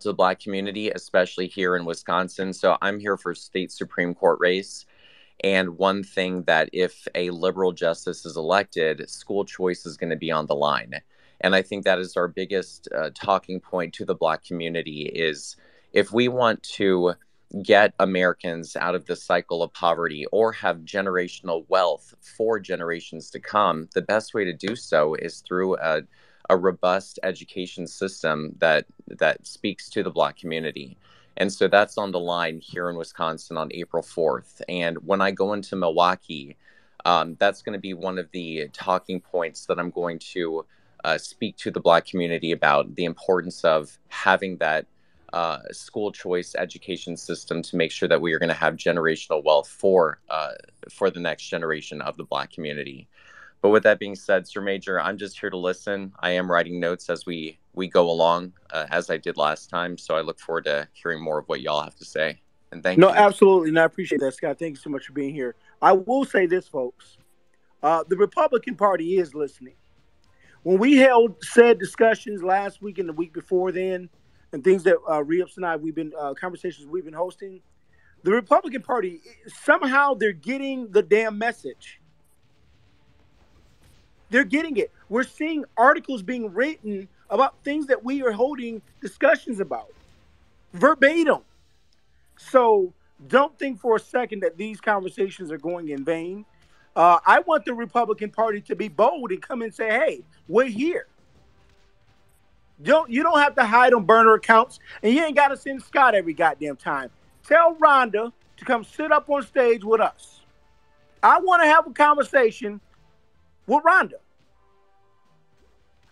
to the Black community, especially here in Wisconsin. So I'm here for state Supreme Court race. And one thing that if a liberal justice is elected, school choice is going to be on the line. And I think that is our biggest talking point to the Black community is if we want to get Americans out of the cycle of poverty or have generational wealth for generations to come, the best way to do so is through a robust education system that speaks to the Black community. And so that's on the line here in Wisconsin on April 4th. And when I go into Milwaukee, that's going to be one of the talking points that I'm going to speak to the Black community about the importance of having that school choice education system to make sure that we are going to have generational wealth for the next generation of the Black community. But with that being said, Sir Major, I'm just here to listen. I am writing notes as we go along, as I did last time. So I look forward to hearing more of what y'all have to say. And thank No, you. absolutely. And I appreciate that, Scott. Thank you so much for being here. I will say this, folks. The Republican Party is listening. When we held said discussions last week and the week before then, and things that Re-Ups and I, conversations we've been hosting, the Republican Party, somehow they're getting the damn message. They're getting it. We're seeing articles being written about things that we are holding discussions about, verbatim. So don't think for a second that these conversations are going in vain. I want the Republican Party to be bold and come and say, hey, we're here. You don't have to hide on burner accounts, and you ain't got to send Scott every goddamn time. Tell Rhonda to come sit up on stage with us. I want to have a conversation with Rhonda.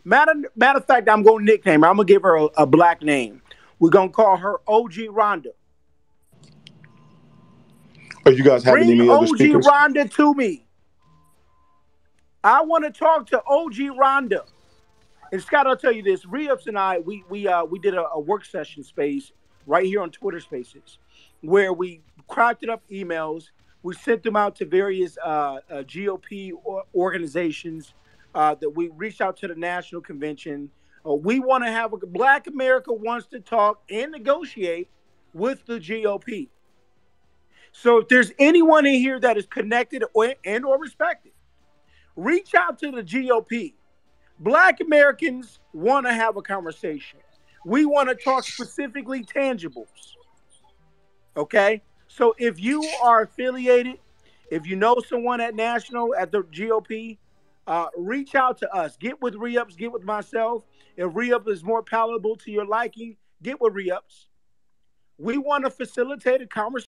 Matter of fact, I'm going to nickname her. I'm going to give her a Black name. We're going to call her OG Rhonda. Are you guys having any other speakers? Bring OG Rhonda to me. I want to talk to OG Rhonda. And Scott, I'll tell you this. Re-Ups and I, we did a work session space right here on Twitter Spaces where we crafted up emails. We sent them out to various GOP organizations that we reached out to the national convention. We want to have Black America wants to talk and negotiate with the GOP. So if there's anyone in here that is connected or respected, reach out to the GOP. Black Americans want to have a conversation. We want to talk specifically tangibles. Okay? So if you are affiliated, if you know someone at the GOP, reach out to us. Get with Re-Ups, get with myself. If Re-Up is more palatable to your liking, get with Re-Ups. We want to facilitate a conversation